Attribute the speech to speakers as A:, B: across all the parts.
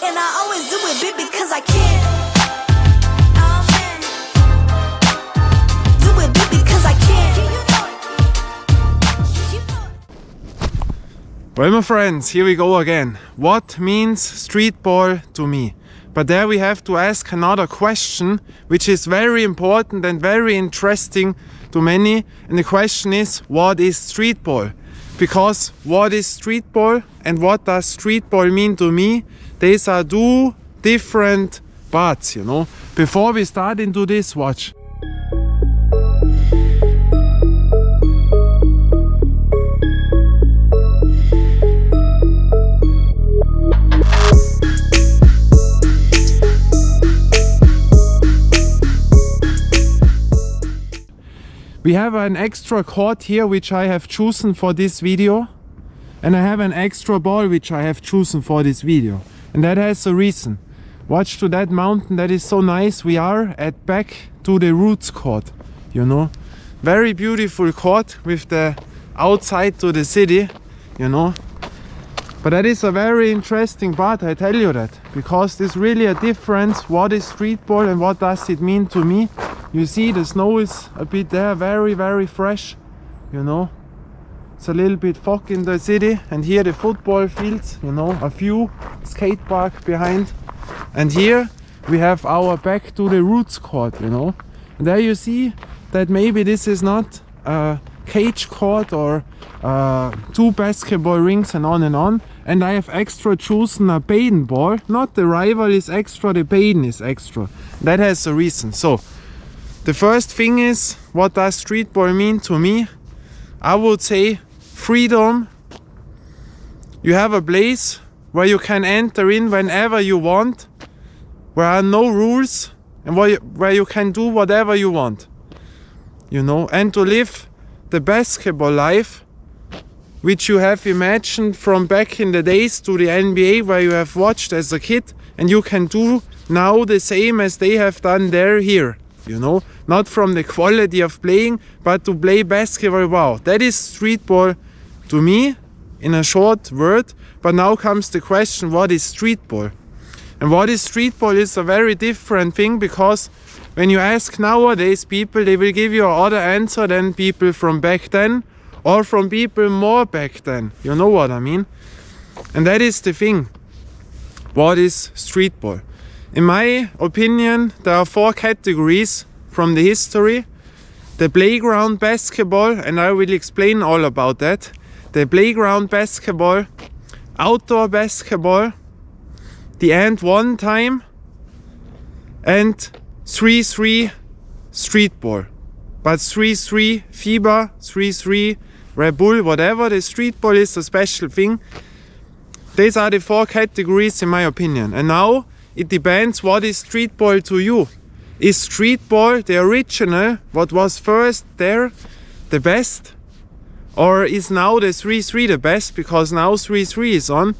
A: And I always do it big because I can. Oh man. Do it big because I can.
B: Well, my friends, here we go again. What means streetball to me? But there we have to ask another question, which is very important and very interesting to many. And the question is, what is streetball? Because what is streetball and what does streetball mean to me? These are two different parts, you know. Before we start into this, watch. We have an extra court here which I have chosen for this video, and I have an extra ball which I have chosen for this video, and that has a reason. Watch to that mountain, that is so nice. We are at back to the roots court, you know, very beautiful court with the outside to the city, you know. But that is a very interesting part, I tell you that, because there's really a difference. What is streetball and what does it mean to me? You see the snow is a bit there, very fresh, you know. It's a little bit fog in the city, and here the football fields, you know, a few skate park behind. And here we have our back to the roots court, you know. And there you see that maybe this is not a cage court or two basketball rings and on and on. And I have extra chosen a Baden ball. Not the rival is extra, the Baden is extra. That has a reason. So the first thing is, what does streetball mean to me? I would say freedom. You have a place where you can enter in whenever you want, where are no rules, and where you can do whatever you want, you know, and to live the basketball life which you have imagined from back in the days to the NBA, where you have watched as a kid, and you can do now the same as they have done there here. You know, not from the quality of playing, but to play basketball. Wow, that is streetball to me in a short word. But now comes the question, what is streetball? And what is streetball is a very different thing, because when you ask nowadays people, they will give you another answer than people from back then, or from people more back then. You know what I mean? And that is the thing. What is streetball? In my opinion, there are four categories from the history. The playground basketball, and I will explain all about that. The playground basketball, outdoor basketball, the and one time, and 3-3 streetball. But 3-3 FIBA, 3-3 Red Bull, whatever, the streetball is a special thing. These are the four categories in my opinion. And now it depends, what is streetball to you? Is streetball the original, what was first there, the best? Or is now the 3-3 the best, because now 3-3 is on?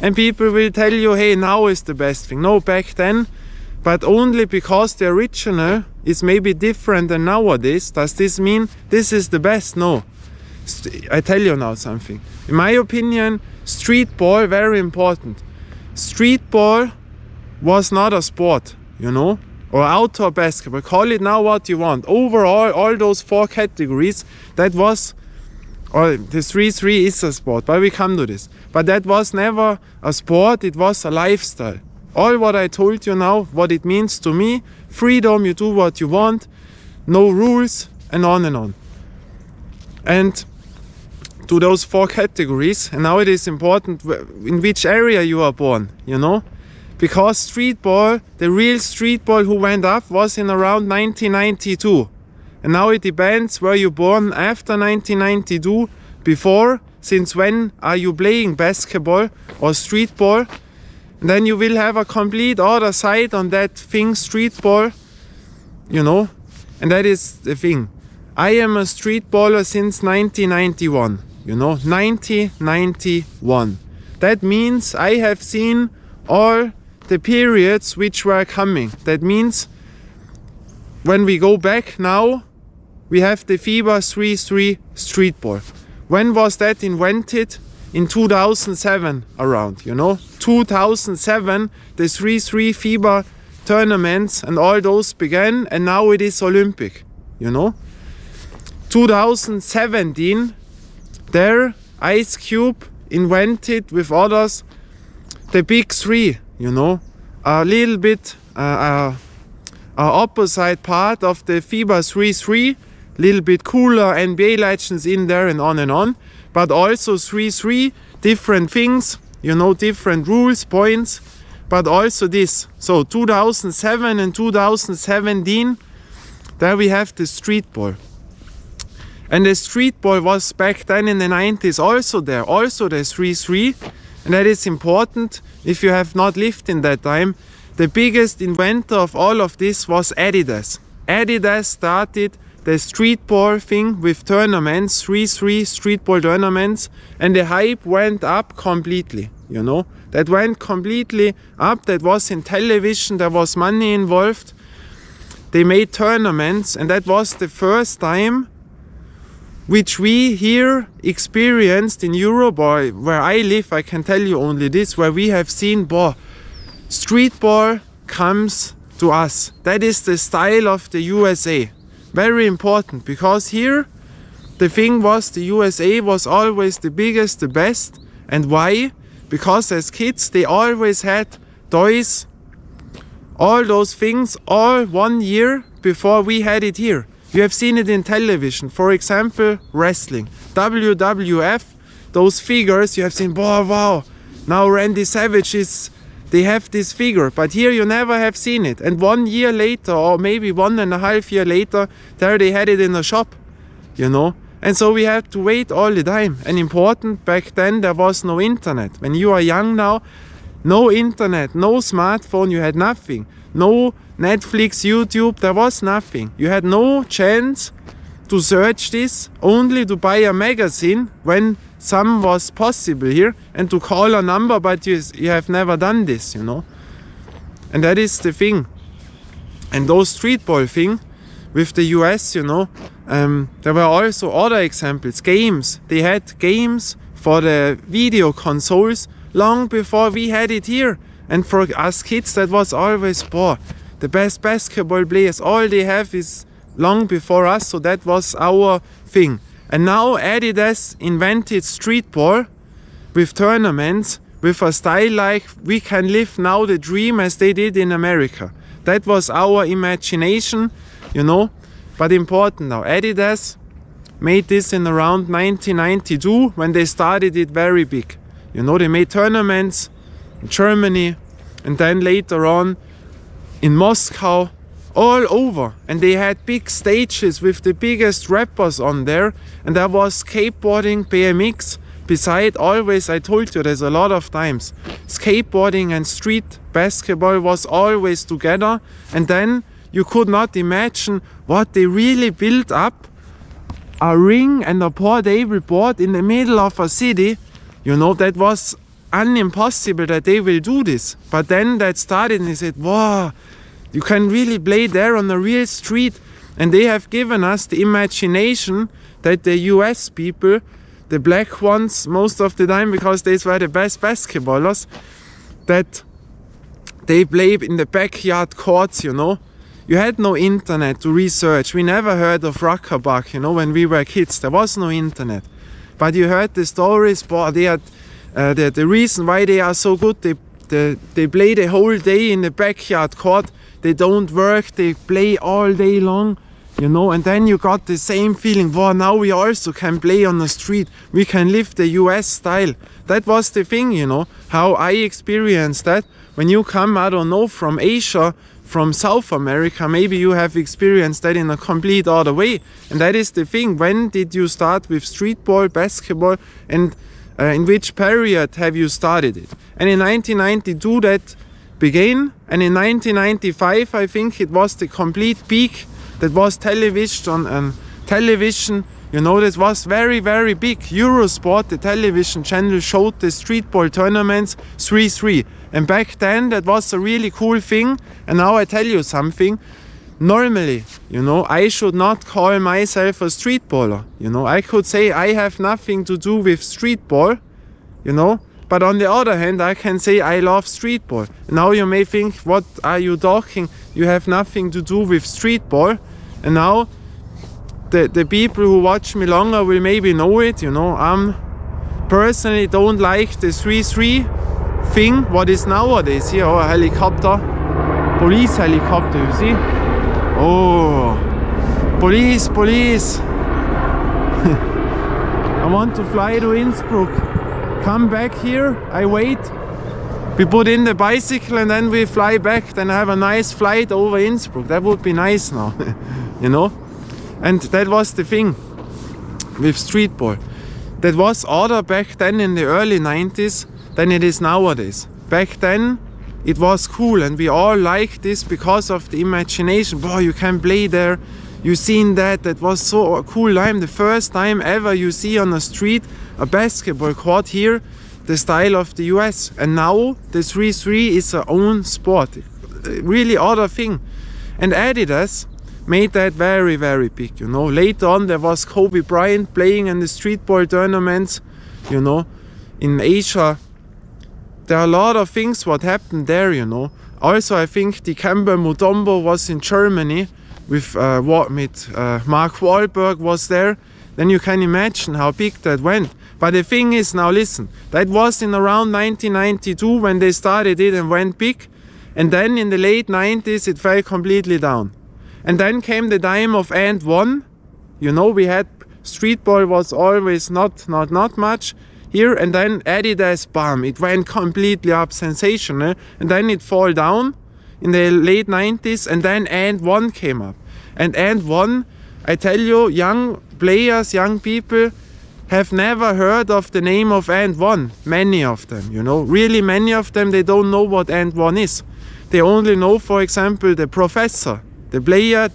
B: And people will tell you, hey, now is the best thing. No, back then, but only because the original is maybe different than nowadays. Does this mean this is the best? No. I tell you now something. In my opinion, streetball, very important. Streetball was not a sport, you know, or outdoor basketball, call it now what you want. Overall, all those four categories, that was, or the 3-3 is a sport, but we come to this. But that was never a sport, it was a lifestyle. All what I told you now, what it means to me, freedom, you do what you want, no rules, and on and on. And to those four categories, and now it is important in which area you are born, you know. Because streetball, the real streetball who went up was in around 1992. And now it depends where you're born after 1992, before, since when are you playing basketball or streetball. And then you will have a complete other side on that thing, streetball, you know. And that is the thing. I am a streetballer since 1991, you know, 1991. That means I have seen all the periods which were coming. That means when we go back now, we have the FIBA 3-3 streetball. When was that invented? in 2007 around, you know. 2007, the 3-3 FIBA tournaments and all those began, and now it is Olympic, you know. 2017, there Ice Cube invented with others the big three, you know, a little bit opposite part of the FIBA 3-3, little bit cooler NBA legends in there and on, but also 3-3, different things, you know, different rules, points, but also this. So 2007 and 2017, there we have the streetball. And the streetball was back then in the 90s also there, also the 3-3, and that is important if you have not lived in that time. The biggest inventor of all of this was Adidas. Adidas started the streetball thing with tournaments, 3-3 streetball tournaments, and the hype went up completely, you know. That went completely up, that was in television, there was money involved. They made tournaments, and that was the first time which we here experienced in Europe, or where I live, I can tell you only this, where we have seen, streetball comes to us. That is the style of the USA. Very important, because here the thing was the USA was always the biggest, the best. And why? Because as kids they always had toys, all those things, all 1 year before we had it here. You have seen it in television, for example, wrestling, WWF, those figures, you have seen, wow, now Randy Savage they have this figure, but here you never have seen it. And 1 year later, or maybe 1.5 years later, there they had it in a shop, you know. And so we had to wait all the time. And important, back then there was no internet. When you are young now, no internet, no smartphone, you had nothing. No Netflix, YouTube, there was nothing. You had no chance to search this, only to buy a magazine when some was possible here, and to call a number, but you have never done this, you know. And that is the thing. And those streetball thing with the US, you know, there were also other examples, games. They had games for the video consoles long before we had it here. And for us kids, that was always the best basketball players. All they have is long before us, so that was our thing. And now Adidas invented streetball with tournaments, with a style like we can live now the dream as they did in America. That was our imagination, you know. But important now, Adidas made this in around 1992 when they started it very big. You know, they made tournaments in Germany and then later on in Moscow, all over. And they had big stages with the biggest rappers on there. And there was skateboarding, BMX. Beside, always, I told you, there's a lot of times, skateboarding and street basketball was always together. And then you could not imagine what they really built up. A ring and a portable board in the middle of a city. You know, that was impossible that they will do this. But then that started and they said, wow, you can really play there on a real street. And they have given us the imagination that the US people, the black ones most of the time, because they were the best basketballers, that they play in the backyard courts, you know. You had no internet to research. We never heard of Ruckerbuck, you know, when we were kids. There was no internet. But you heard the stories, they had the reason why they are so good. They play the whole day in the backyard court. They don't work, they play all day long, you know. And then you got the same feeling, wow, now we also can play on the street. We can live the US style. That was the thing, you know, how I experienced that. When you come, I don't know, from Asia, from South America, maybe you have experienced that in a complete other way. And that is the thing. When did you start with streetball, basketball, and in which period have you started it? And in 1992 that began, and in 1995 I think it was the complete peak. That was television, you know, that was very, very big. Eurosport, the television channel, showed the streetball tournaments 3-3. And back then that was a really cool thing. And now I tell you something. Normally, you know, I should not call myself a streetballer. You know, I could say I have nothing to do with streetball, you know. But on the other hand, I can say I love streetball. Now you may think, what are you talking? You have nothing to do with streetball. And now the people who watch me longer will maybe know it, you know. Personally don't like the 3-3 thing, what is nowadays here. Oh, a helicopter, police helicopter, you see? Oh, police. I want to fly to Innsbruck. Come back here, I wait. We put in the bicycle and then we fly back. Then I have a nice flight over Innsbruck. That would be nice now, you know? And that was the thing with streetball. That was harder back then in the early 90s than it is nowadays. Back then it was cool and we all liked this because of the imagination. Boy, you can play there. You seen that was so a cool time. The first time ever you see on the street a basketball court here, the style of the US. And now the 3-3 is our own sport. Really other thing. And Adidas made that very, very big, you know. Later on there was Kobe Bryant playing in the streetball tournaments, you know. In Asia there are a lot of things what happened there, you know. Also I think the Dikembe Mutombo was in Germany with Mark Wahlberg was there. Then you can imagine how big that went. But the thing is, now listen, that was in around 1992 when they started it and went big. And then in the late 90s it fell completely down. And then came the time of and one. You know, we had streetball was always not much here, and then Adidas, bam, it went completely up, sensational. And then it fall down in the late 90s, and then and one came up. And one, I tell you, young players, young people have never heard of the name of and one. Many of them, you know, really many of them, they don't know what and one is. They only know, for example, the professor. The player,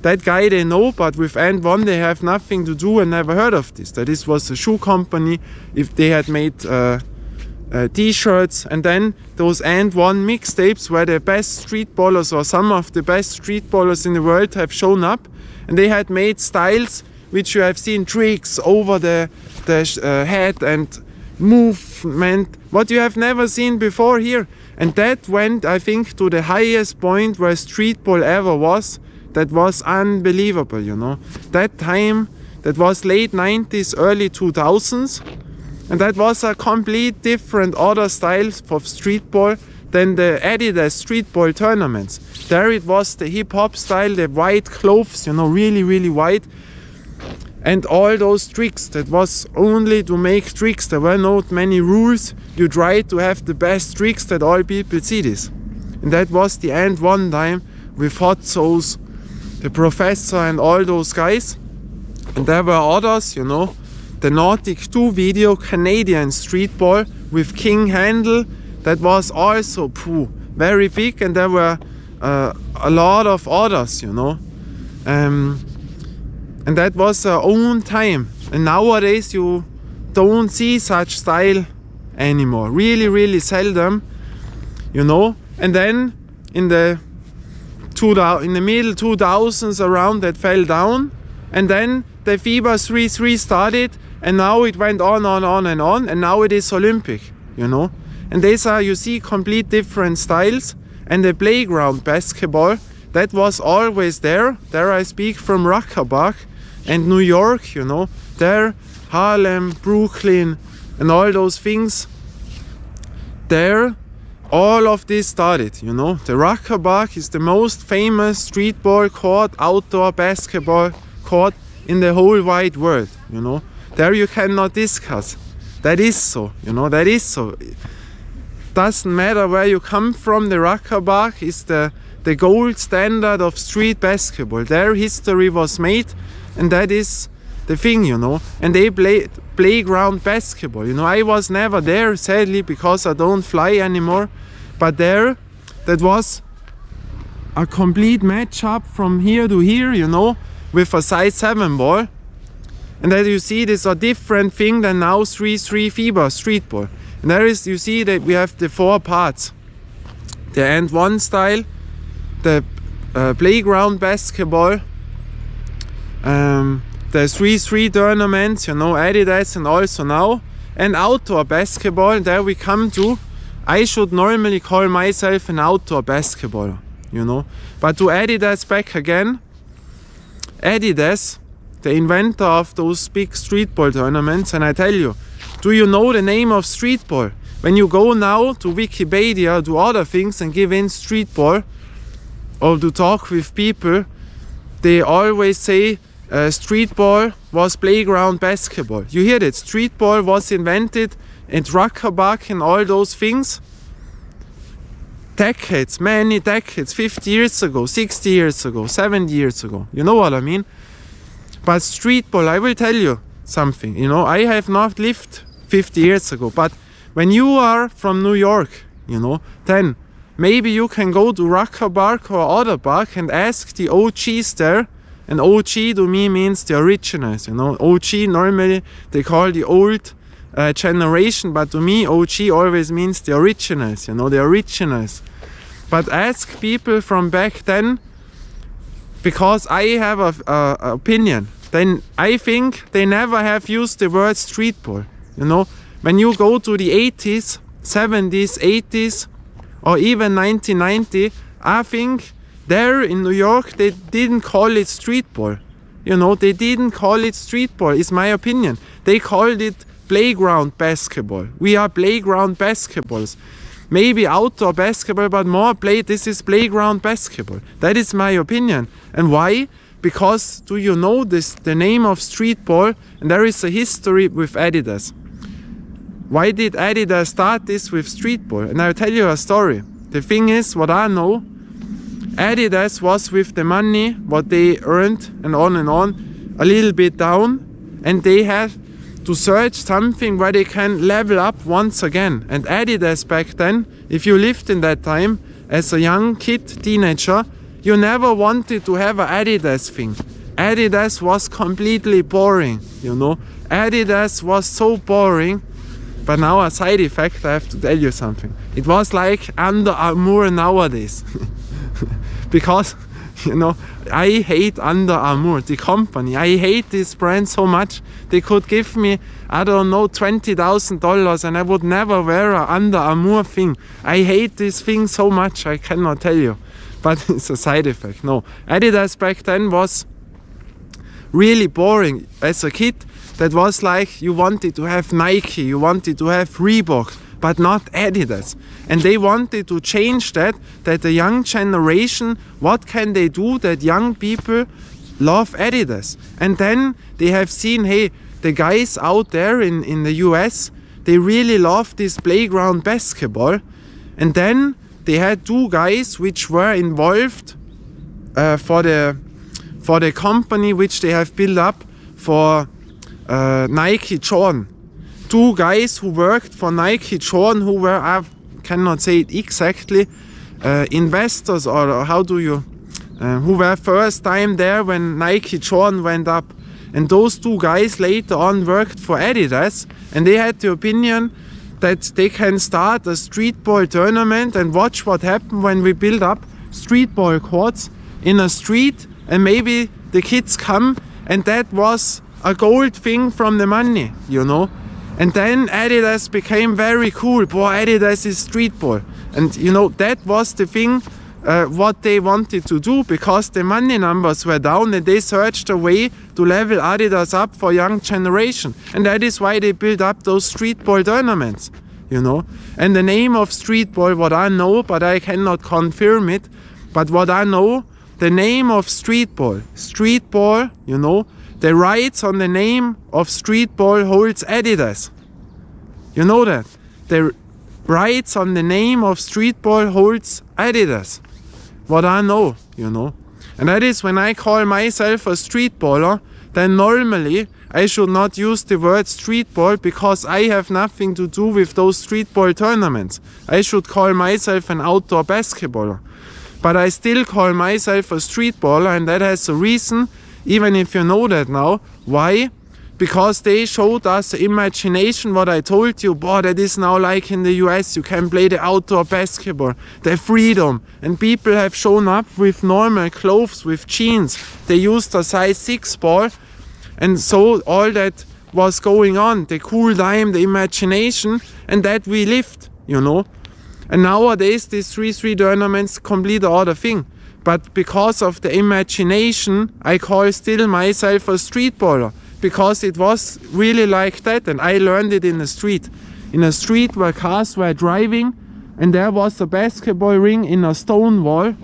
B: that guy they know, but with and one they have nothing to do and never heard of this. That this was a shoe company, if they had made t-shirts, and then those and one mixtapes where the best streetballers or some of the best streetballers in the world have shown up, and they had made styles which you have seen, tricks over the head and movement, what you have never seen before here. And that went, I think, to the highest point where streetball ever was. That was unbelievable, you know. That time, that was late 90s, early 2000s. And that was a complete different other styles of streetball than the Adidas streetball tournaments. There it was the hip-hop style, the white clothes, you know, really, really white. And all those tricks, that was only to make tricks. There were not many rules. You tried to have the best tricks that all people see this. And that was the and one time with Hot Sauce, the professor and all those guys. And there were others, you know. The Nordic 2 video, Canadian streetball with King Handel, that was also very big. And there were a lot of others, you know. And that was our own time. And nowadays you don't see such style anymore. Really, really seldom, you know. And then in the middle 2000s around, that fell down. And then the FIBA 3-3 started, and now it went on and on, and now it is Olympic, you know. And these are, you see, complete different styles. And the playground basketball, that was always there. There I speak from Rackerbach and New York, you know. There, Harlem, Brooklyn, and all those things. There, all of this started, you know. The Rackerbach is the most famous streetball court, outdoor basketball court in the whole wide world, you know. There you cannot discuss. That is so, you know, that is so. Doesn't matter where you come from, the Rackerbach is the gold standard of street basketball. Their history was made, and that is the thing, you know. And they played playground basketball, you know. I was never there, sadly, because I don't fly anymore. But there, that was a complete matchup from here to here, you know, with a size 7 ball. And as you see, this is a different thing than now 3-3 FIBA streetball. And there is, you see that we have the 4 parts. The and one style, the playground basketball, the 3-3 tournaments, you know, Adidas, and also now. And outdoor basketball, there we come to. I should normally call myself an outdoor basketballer, you know. But to Adidas back again, Adidas, the inventor of those big streetball tournaments, and I tell you, do you know the name of streetball? When you go now to Wikipedia, do other things and give in streetball, or to talk with people, they always say streetball was playground basketball. You hear that? Streetball was invented in Ruckerbuck and all those things. Decades, many decades, 50 years ago, 60 years ago, 70 years ago. You know what I mean? But streetball, I will tell you something. You know, I have not lived 50 years ago. But when you are from New York, you know, then maybe you can go to Ruckerbuck or Otterbuck and ask the OGs there. And OG to me means the originals, you know. OG normally they call the old generation, but to me OG always means the originals, you know, the originals. But ask people from back then, because I have a opinion, then I think they never have used the word streetball, you know. When you go to the 80s, 70s, 80s, or even 1990, I think there in New York they didn't call it streetball. You know, they didn't call it streetball, is my opinion. They called it playground basketball. We are playground basketballs. Maybe outdoor basketball, but more this is playground basketball. That is my opinion. And why? Because do you know this, the name of streetball? And there is a history with Adidas. Why did Adidas start this with streetball? And I'll tell you a story. The thing is, what I know, Adidas was with the money what they earned and on a little bit down, and they had to search something where they can level up once again. And Adidas back then, if you lived in that time as a young kid, teenager, you never wanted to have an Adidas thing. Adidas was completely boring, you know. Adidas was so boring. But now a side effect, I have to tell you something. It was like Under Armour nowadays. Because, you know, I hate Under Armour, the company. I hate this brand so much. They could give me, I don't know, $20,000 and I would never wear an Under Armour thing. I hate this thing so much, I cannot tell you. But it's a side effect. No, Adidas back then was really boring. As a kid, that was like you wanted to have Nike, you wanted to have Reebok, but not Adidas. And they wanted to change that the young generation, what can they do that young people love Adidas? And then they have seen, hey, the guys out there in the US, they really love this playground basketball. And then they had two guys which were involved for the company which they have built up for Nike Jordan. Two guys who worked for Nike Jordan, who were, I cannot say it exactly, investors, or how do you, who were first time there when Nike Jordan went up. And those two guys later on worked for Adidas, and they had the opinion that they can start a streetball tournament and watch what happened when we build up streetball courts in a street, and maybe the kids come, and that was a gold thing from the money, you know. And then Adidas became very cool. Boy, Adidas is streetball. And you know, that was the thing what they wanted to do, because the money numbers were down and they searched a way to level Adidas up for young generation. And that is why they built up those streetball tournaments, you know. And the name of streetball, what I know, but I cannot confirm it, but what I know, the name of streetball, you know, the rights on the name of streetball holds Adidas. You know that? The rights on the name of streetball holds Adidas. What I know, you know. And that is when I call myself a streetballer, then normally I should not use the word streetball, because I have nothing to do with those streetball tournaments. I should call myself an outdoor basketballer. But I still call myself a streetballer, and that has a reason. Even if you know that now. Why? Because they showed us imagination, what I told you. Boy, that is now like in the US, you can play the outdoor basketball, the freedom. And people have shown up with normal clothes, with jeans. They used a size 6 ball. And so all that was going on, the cool time, the imagination, and that we lived, you know. And nowadays these 3-3 tournaments complete other thing. But because of the imagination, I call still myself a streetballer, because it was really like that, and I learned it in the street. In a street where cars were driving, and there was a basketball ring in a stone wall,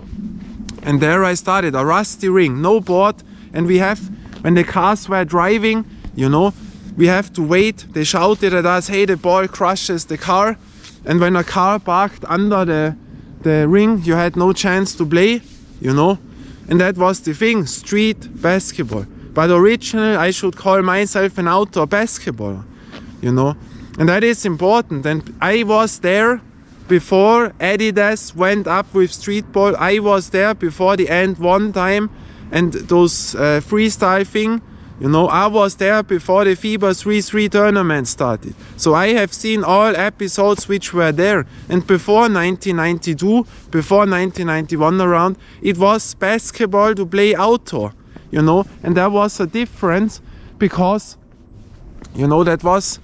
B: and there I started, a rusty ring, no board, and we have, when the cars were driving, you know, we have to wait. They shouted at us, hey, the ball crushes the car, and when a car parked under the ring, you had no chance to play, you know, and that was the thing, street basketball. But originally I should call myself an outdoor basketballer, you know, and that is important. And I was there before Adidas went up with streetball. I was there before the end one time, and those freestyle thing, you know, I was there before the FIBA 3-3 tournament started. So I have seen all episodes which were there. And before 1992, before 1991 around, it was basketball to play outdoor, you know. And there was a difference because, you know, that was,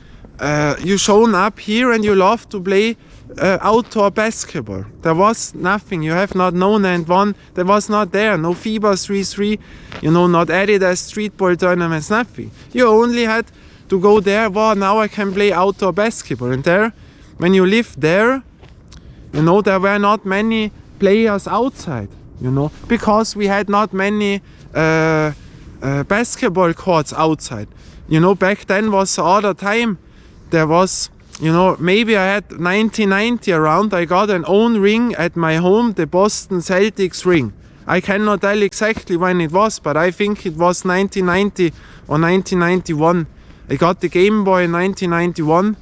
B: you shown up here and you love to play outdoor basketball. There was nothing. You have not known and won. There was not there. No FIBA 3-3, you know, not Adidas streetball tournaments, nothing. You only had to go there. Wow, now I can play outdoor basketball. And there, when you live there, you know, there were not many players outside, you know, because we had not many basketball courts outside. You know, back then was the other time. There was, you know, maybe I had 1990 around, I got an own ring at my home, the Boston Celtics ring. I cannot tell exactly when it was, but I think it was 1990 or 1991. I got the Game Boy in 1991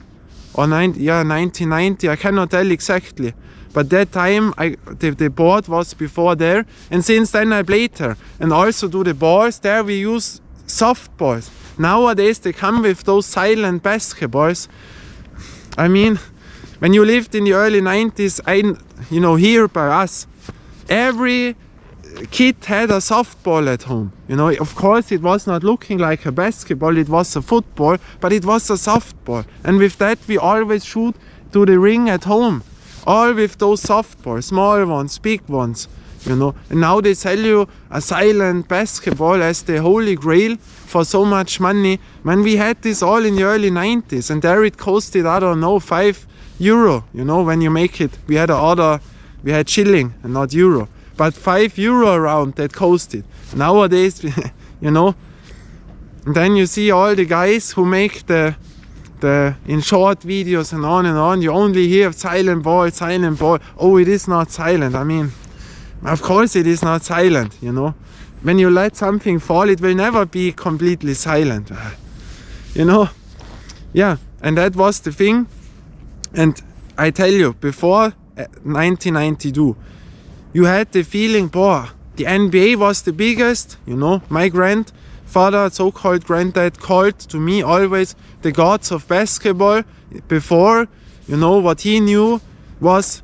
B: or 1990, I cannot tell exactly. But that time the board was before there, and since then I played there. And also to the balls, there we use soft balls. Nowadays they come with those silent basketballs. I mean, when you lived in the early 90s, you know, here by us, every kid had a softball at home. You know, of course it was not looking like a basketball, it was a football, but it was a softball. And with that we always shoot to the ring at home. All with those softballs, small ones, big ones, you know. And now they sell you a silent basketball as the holy grail for so much money. When we had this all in the early 90s, and there it costed, I don't know, €5, you know, when you make it. We had shilling and not euro, but €5 around that costed. Nowadays, you know, and then you see all the guys who make the in short videos and on, you only hear silent ball. Oh, it is not silent. I mean, of course it is not silent, you know. When you let something fall, it will never be completely silent, you know. Yeah, and that was the thing. And I tell you, before 1992, you had the feeling, boy, the NBA was the biggest, you know. My grandfather, so-called granddad, called to me always the gods of basketball. Before, you know, what he knew was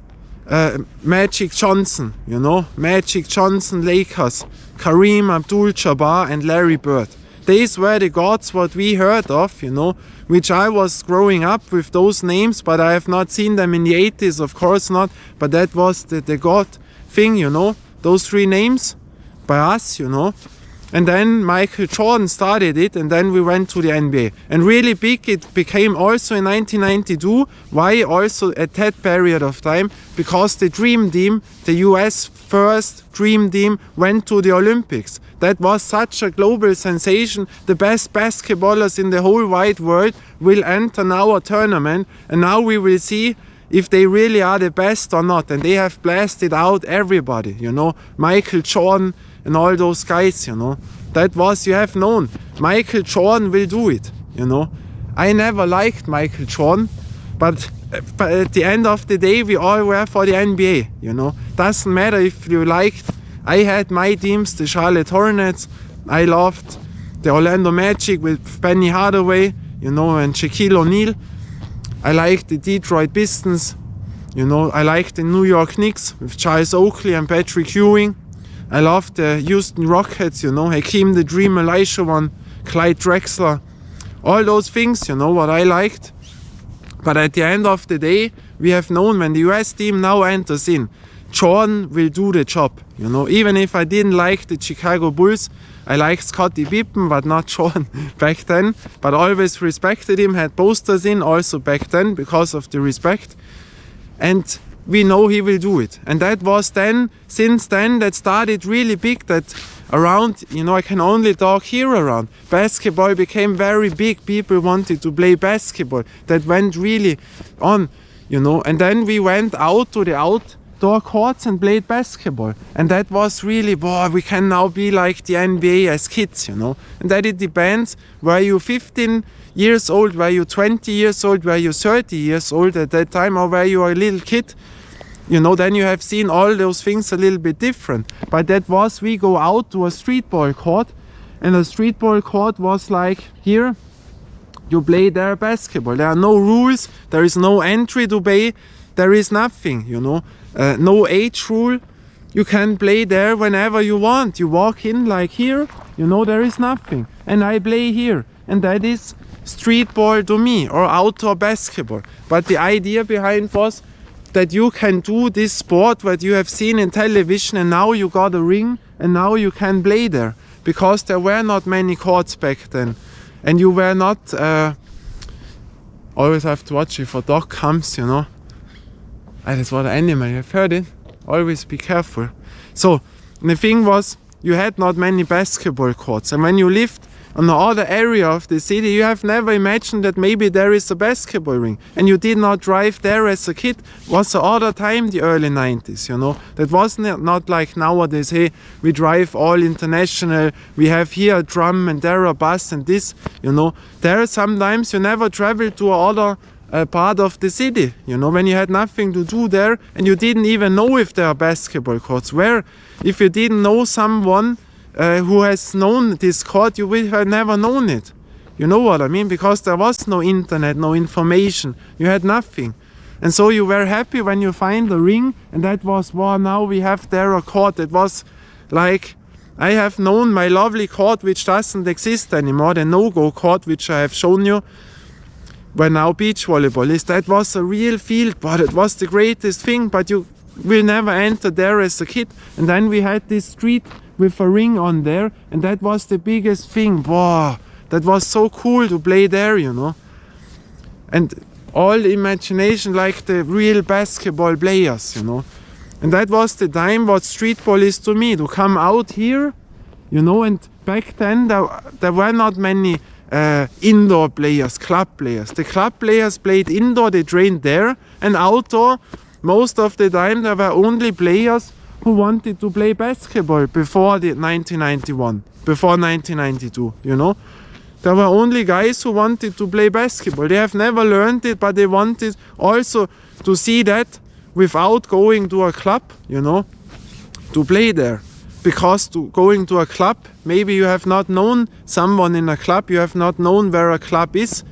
B: Magic Johnson, you know, Magic Johnson, Lakers, Kareem Abdul-Jabbar and Larry Bird. These were the gods what we heard of, you know, which I was growing up with those names, but I have not seen them in the 80s, of course not, but that was the god thing, you know, those three names by us, you know. And then Michael Jordan started it, and then we went to the NBA. And really big it became also in 1992. Why also at that period of time? Because the Dream Team, the US first Dream Team, went to the Olympics. That was such a global sensation. The best basketballers in the whole wide world will enter now a tournament, and now we will see if they really are the best or not. And they have blasted out everybody, you know, Michael Jordan and all those guys, you know. That was, you have known, Michael Jordan will do it, you know. I never liked Michael Jordan, but at the end of the day we all were for the NBA, you know. Doesn't matter if you liked, I had my teams, the Charlotte Hornets, I loved the Orlando Magic with Penny Hardaway, you know, and Shaquille O'Neal. I liked the Detroit Pistons, you know. I liked the New York Knicks with Charles Oakley and Patrick Ewing. I loved the Houston Rockets, you know, Hakeem the Dream Olajuwon, Clyde Drexler, all those things, you know, what I liked. But at the end of the day, we have known when the US team now enters in, Jordan will do the job, you know. Even if I didn't like the Chicago Bulls, I liked Scottie Pippen, but not Jordan back then. But always respected him, had posters in also back then because of the respect. And we know he will do it. And that was then, since then, that started really big, that around, you know, I can only talk here around. Basketball became very big. People wanted to play basketball. That went really on, you know. And then we went out to the outdoor courts and played basketball. And that was really, boy, we can now be like the NBA as kids, you know. And that it depends, were you 15 years old, were you 20 years old, were you 30 years old at that time, or were you a little kid? You know, then you have seen all those things a little bit different. But that was, we go out to a streetball court, and a streetball court was like here, you play there basketball. There are no rules, there is no entry to pay, there is nothing, you know. No age rule, you can play there whenever you want. You walk in like here, you know, there is nothing. And I play here, and that is streetball to me, or outdoor basketball. But the idea behind was that you can do this sport what you have seen in television, and now you got a ring and now you can play there, because there were not many courts back then, and you were not always have to watch if a dog comes, you know. That's what an animal, you've heard it, always be careful. So the thing was, you had not many basketball courts, and when you lived on the other area of the city, you have never imagined that maybe there is a basketball ring, and you did not drive there as a kid. It was the other time, the early 90s, you know. That was not like nowadays, hey, we drive all international, we have here a tram and there a bus and this, you know. There sometimes you never travel to other part of the city, you know, when you had nothing to do there, and you didn't even know if there are basketball courts. Where, if you didn't know someone who has known this court, you would have never known it. You know what I mean? Because there was no internet, no information. You had nothing. And so you were happy when you find the ring, and that was, wow, now we have there a court. It was like, I have known my lovely court, which doesn't exist anymore, the no-go court, which I have shown you, where now beach volleyball is. That was a real field, but it was the greatest thing, but you will never enter there as a kid. And then we had this street with a ring on there, and that was the biggest thing. Wow, that was so cool to play there, you know. And all imagination like the real basketball players, you know. And that was the time what streetball is to me, to come out here, you know. And back then there were not many indoor players, club players. The club players played indoor, they trained there, and outdoor, most of the time there were only players who wanted to play basketball before the 1991, before 1992, you know. There were only guys who wanted to play basketball. They have never learned it, but they wanted also to see that without going to a club, you know, to play there. Because going to a club, maybe you have not known someone in a club, you have not known where a club is.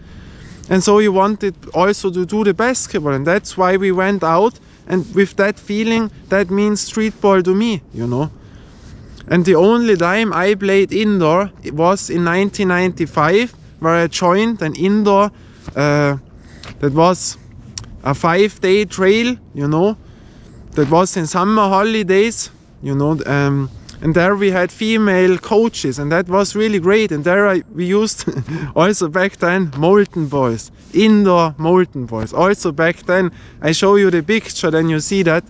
B: And so you wanted also to do the basketball, and that's why we went out. And with that feeling, that means streetball to me, you know. And the only time I played indoor, it was in 1995, where I joined an indoor, that was a 5-day trail, you know. That was in summer holidays, you know. And there we had female coaches, and that was really great. And there we used also back then molten balls, indoor molten balls. Also back then, I show you the picture, then you see that.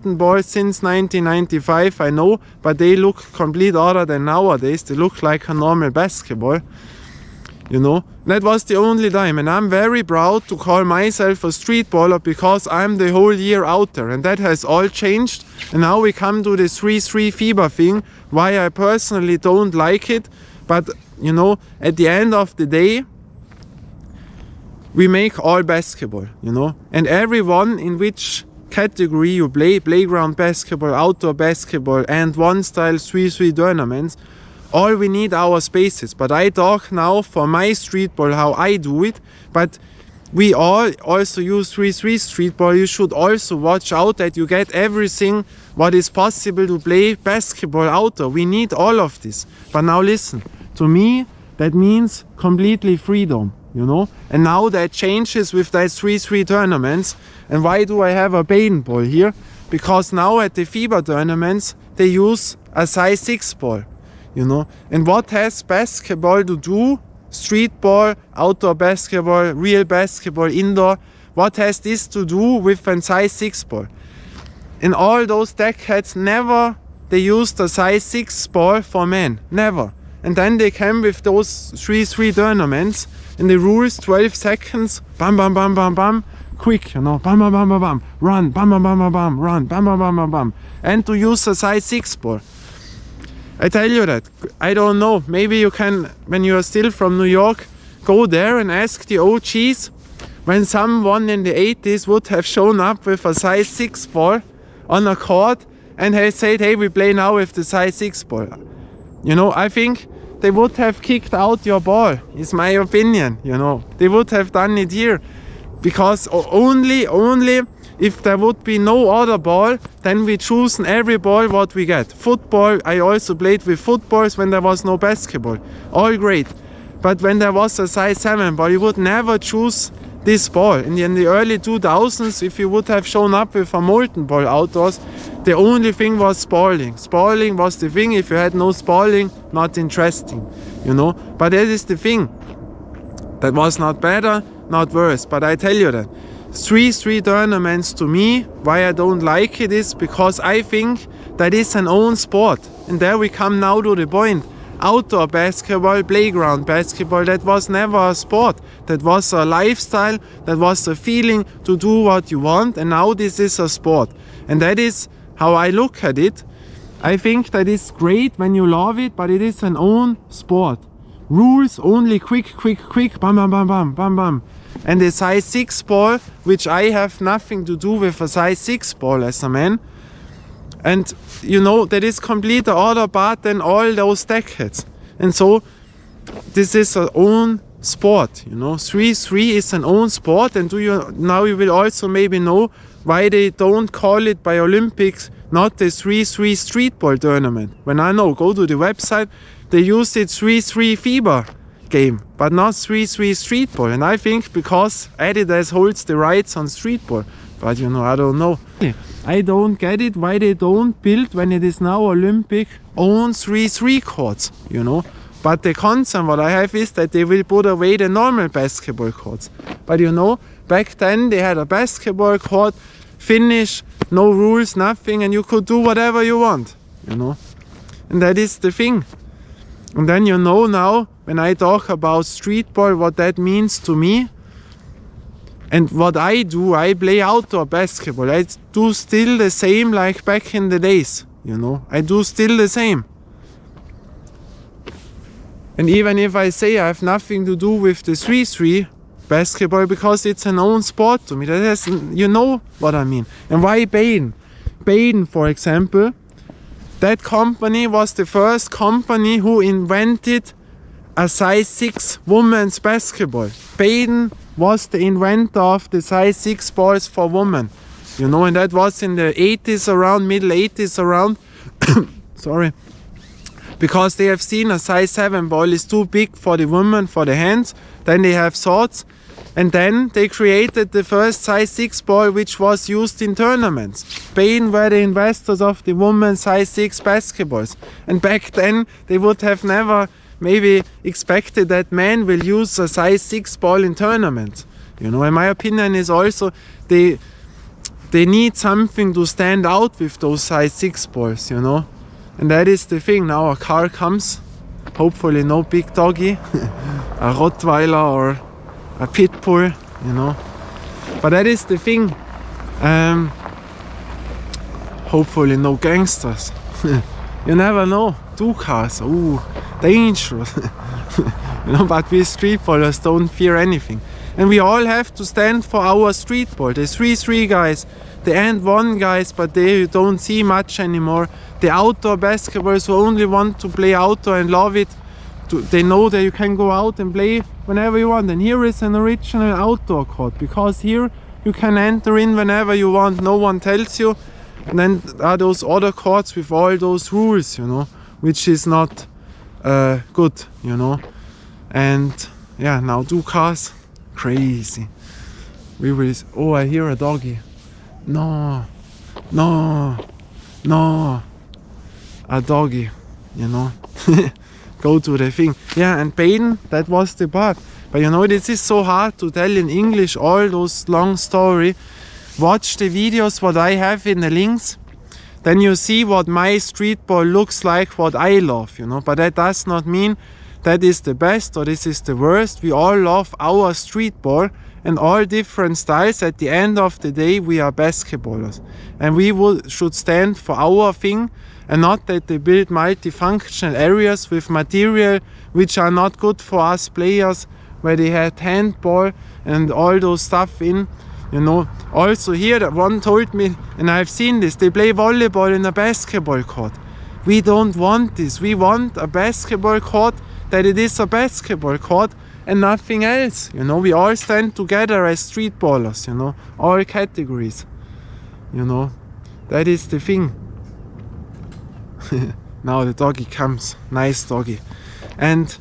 B: molten balls since 1995, I know, but they look complete other than nowadays. They look like a normal basketball. You know, that was the only time, and I'm very proud to call myself a street baller because I'm the whole year out there, and that has all changed. And now we come to the 3-3 FIBA thing, why I personally don't like it, but you know, at the end of the day, we make all basketball, you know, and everyone in which category you play, playground basketball, outdoor basketball, and one style 3-3 tournaments, all we need our spaces. But I talk now for my street ball, how I do it, but we all also use 3-3 street ball. You should also watch out that you get everything what is possible to play basketball outdoor. We need all of this. But now listen, to me that means completely freedom, you know, and now that changes with that 3-3 tournaments. And why do I have a Baden ball here? Because now at the FIBA tournaments they use a size 6 ball. You know, and what has basketball to do, street ball, outdoor basketball, real basketball, indoor, what has this to do with a size 6 ball? In all those decades, never they used a size 6 ball for men, never. And then they came with those 3-3 tournaments, and the rules 12 seconds, bam, bam, bam, bam, bam, quick, you know, bam, bam, bam, bam, bam, run, bam, bam, bam, bam, bam, run, bam, bam, bam, bam, bam, and to use a size 6 ball. I tell you that, I don't know, maybe you can, when you are still from New York, go there and ask the OGs when someone in the 80s would have shown up with a size 6 ball on a court and has said, hey, we play now with the size 6 ball. You know, I think they would have kicked out your ball, is my opinion, you know. They would have done it here, because only if there would be no other ball, then we choose every ball what we get. Football, I also played with footballs when there was no basketball. All great. But when there was a size 7 ball, you would never choose this ball. In the early 2000s, if you would have shown up with a molten ball outdoors, the only thing was spalling. Spalling was the thing. If you had no spalling, not interesting, you know. But that is the thing. That was not better, not worse. But I tell you that 3-3 tournaments, to me, why I don't like it is because I think that is an own sport. And there we come now to the point. Outdoor basketball, playground basketball, that was never a sport. That was a lifestyle, that was a feeling to do what you want, and now this is a sport. And that is how I look at it. I think that is great when you love it, but it is an own sport. Rules only quick, bam, bam, bam, bam, bam, bam. And the size 6 ball, which I have nothing to do with a size 6 ball as a man. And you know, that is completely other part than all those decades. And so this is our own sport, you know. 3-3 is an own sport, and now you will also maybe know why they don't call it by Olympics not the 3-3 streetball tournament. When I know, go to the website, they use it 3-3 FIBA game, but not 3-3 streetball. And I think because Adidas holds the rights on streetball, but you know, I don't know. I don't get it why they don't build, when it is now Olympic, own 3-3 courts, you know. But the concern what I have is that they will put away the normal basketball courts. But you know, back then they had a basketball court, finish, no rules, nothing, and you could do whatever you want, you know. And that is the thing. And then you know now, when I talk about streetball, what that means to me. And what I do, I play outdoor basketball. I do still the same like back in the days, you know. I do still the same. And even if I say I have nothing to do with the 3-3 basketball, because it's an own sport to me, that has, you know what I mean. And why Baden? Baden, for example, that company was the first company who invented a size 6 women's basketball. Baden was the inventor of the size 6 balls for women, you know, and that was in the 80s around, middle 80s around. Sorry. Because they have seen a size 7 ball is too big for the women, for the hands. Then they have thoughts, and then they created the first size 6 ball, which was used in tournaments. Baden were the investors of the women's size 6 basketballs. And back then they would have never maybe expected that men will use a size 6 ball in tournaments. You know, and my opinion is also they they need something to stand out with those size 6 balls, you know. And that is the thing. Now a car comes, hopefully no big doggy, a Rottweiler or a pit bull, you know. But that is the thing. Hopefully no gangsters. You never know. 2 cars, ooh, dangerous. You know, but we streetballers don't fear anything. And we all have to stand for our streetball. The 3-3 guys, the and 1 guys, but they don't see much anymore. The outdoor basketballers who only want to play outdoor and love it. They know that you can go out and play whenever you want. And here is an original outdoor court, because here you can enter in whenever you want. No one tells you. And then are those other courts with all those rules, you know, which is not good, you know. And yeah, now 2 cars, crazy. We will. Oh, I hear a doggy. No, no, no, a doggy, you know. Go to the thing. Yeah, and Baden, that was the part. But you know, this is so hard to tell in English, all those long story. Watch the videos what I have in the links. Then you see what my streetball looks like, what I love, you know. But that does not mean that is the best or this is the worst. We all love our streetball and all different styles. At the end of the day, we are basketballers. And we should stand for our thing, and not that they build multifunctional areas with material which are not good for us players, where they had handball and all those stuff in, you know. Also here, that one told me, and I've seen this, they play volleyball in a basketball court. We don't want this. We want a basketball court that it is a basketball court and nothing else, you know. We all stand together as streetballers, you know, all categories, you know. That is the thing. Now the doggy comes, nice doggy. And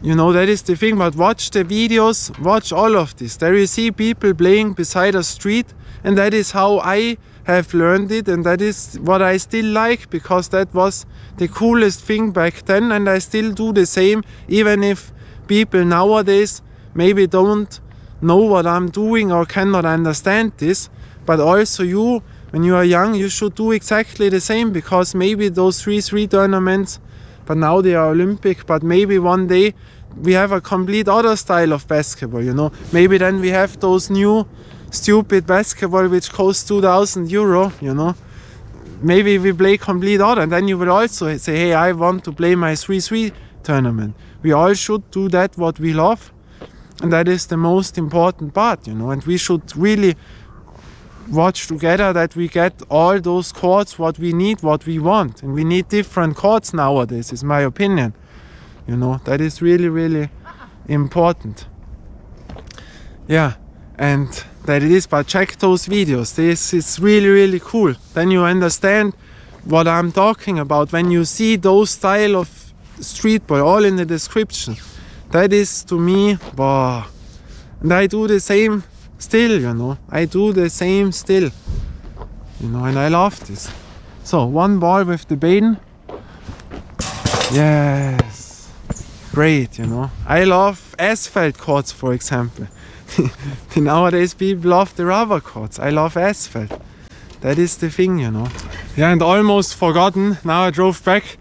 B: you know, that is the thing. But watch the videos, watch all of this. There you see people playing beside a street, and that is how I have learned it, and that is what I still like, because that was the coolest thing back then, and I still do the same, even if people nowadays maybe don't know what I'm doing or cannot understand this. But also you, when you are young, you should do exactly the same, because maybe those 3-3 tournaments, but now they are Olympic, but maybe one day we have a complete other style of basketball, you know. Maybe then we have those new stupid basketball which costs 2,000 euro, you know. Maybe we play complete other, and then you will also say, hey, I want to play my 3-3 tournament. We all should do that what we love, and that is the most important part, you know. And we should really watch together that we get all those courts what we need, what we want. And we need different courts nowadays, is my opinion, you know. That is really, really important. Yeah, and that it is. But check those videos. This is really, really cool. Then you understand what I'm talking about when you see those style of streetball, all in the description. That is, to me, wow. And I do the same still, you know. I do the same still, you know, and I love this. So 1 ball with the Baden. Yes, great, you know. I love asphalt courts, for example. Nowadays people love the rubber courts. I love asphalt. That is the thing, you know. Yeah, and almost forgotten, now I drove back.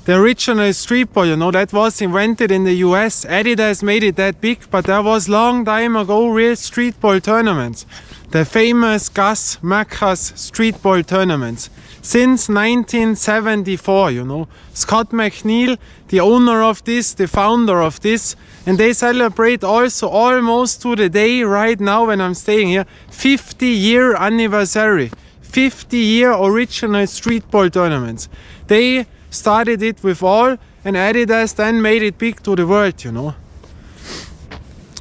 B: The original streetball, you know, that was invented in the US. Adidas made it that big, but there was long time ago real streetball tournaments. The famous Gus Macca's streetball tournaments. Since 1974, you know. Scott McNeil, the owner of this, the founder of this, and they celebrate also almost to the day right now when I'm staying here, 50-year anniversary. 50-year original streetball tournaments. They started it with all, and Adidas then made it big to the world, you know.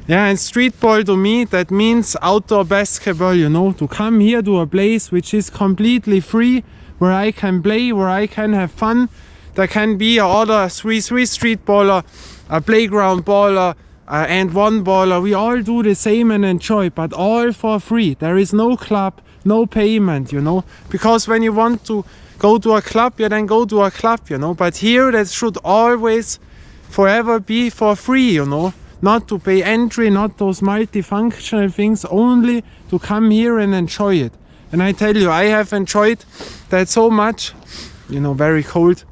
B: Yeah, and streetball to me, that means outdoor basketball, you know, to come here to a place which is completely free, where I can play, where I can have fun. There can be a other 3-3 streetballer, a playground baller, and 1 baller. We all do the same and enjoy, but all for free. There is no club, no payment, you know, because when you want to go to a club, you then go to a club, you know. But here that should always forever be for free, you know. Not to pay entry, not those multifunctional things, only to come here and enjoy it. And I tell you, I have enjoyed that so much. You know, very cold.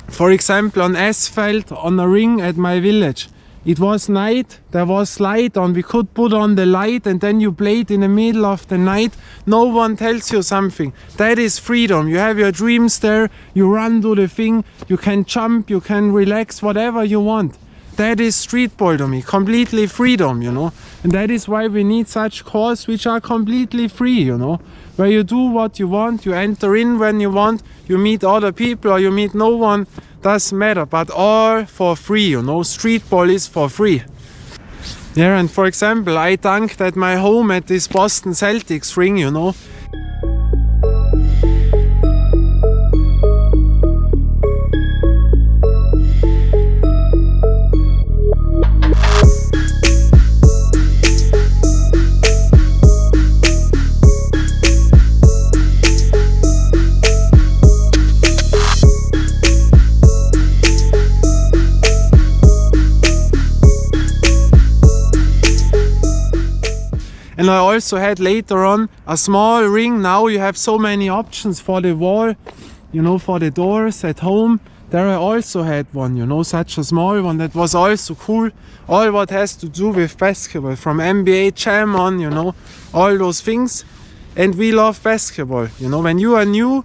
B: For example, on asphalt, on a ring at my village. It was night, there was light on, we could put on the light and then you played in the middle of the night. No one tells you something. That is freedom. You have your dreams there, you run to the thing, you can jump, you can relax, whatever you want. That is streetball to me, completely freedom, you know. And that is why we need such courts which are completely free, you know. Where you do what you want, you enter in when you want, you meet other people or you meet no one, doesn't matter, but all for free, you know. Streetball is for free. Yeah, and for example, I dunked at my home at this Boston Celtics ring, you know. And I also had later on a small ring. Now you have so many options for the wall, you know, for the doors at home. There I also had one, you know, such a small one that was also cool. All what has to do with basketball, from NBA Jam on, you know, all those things. And we love basketball, you know. When you are new,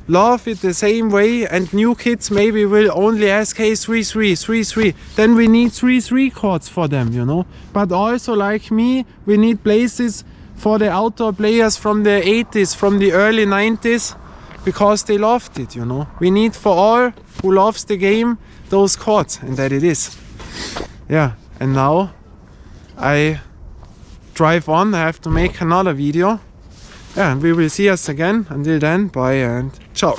B: love it the same way, and new kids maybe will only ask, hey, 3-3, 3-3. Then we need 3-3 courts for them, you know. But also, like me, we need places for the outdoor players from the 80s, from the early 90s, because they loved it, you know. We need for all who loves the game those courts, and that it is. Yeah, and now I drive on. I have to make another video. Yeah, and we will see us again. Until then, bye and ciao.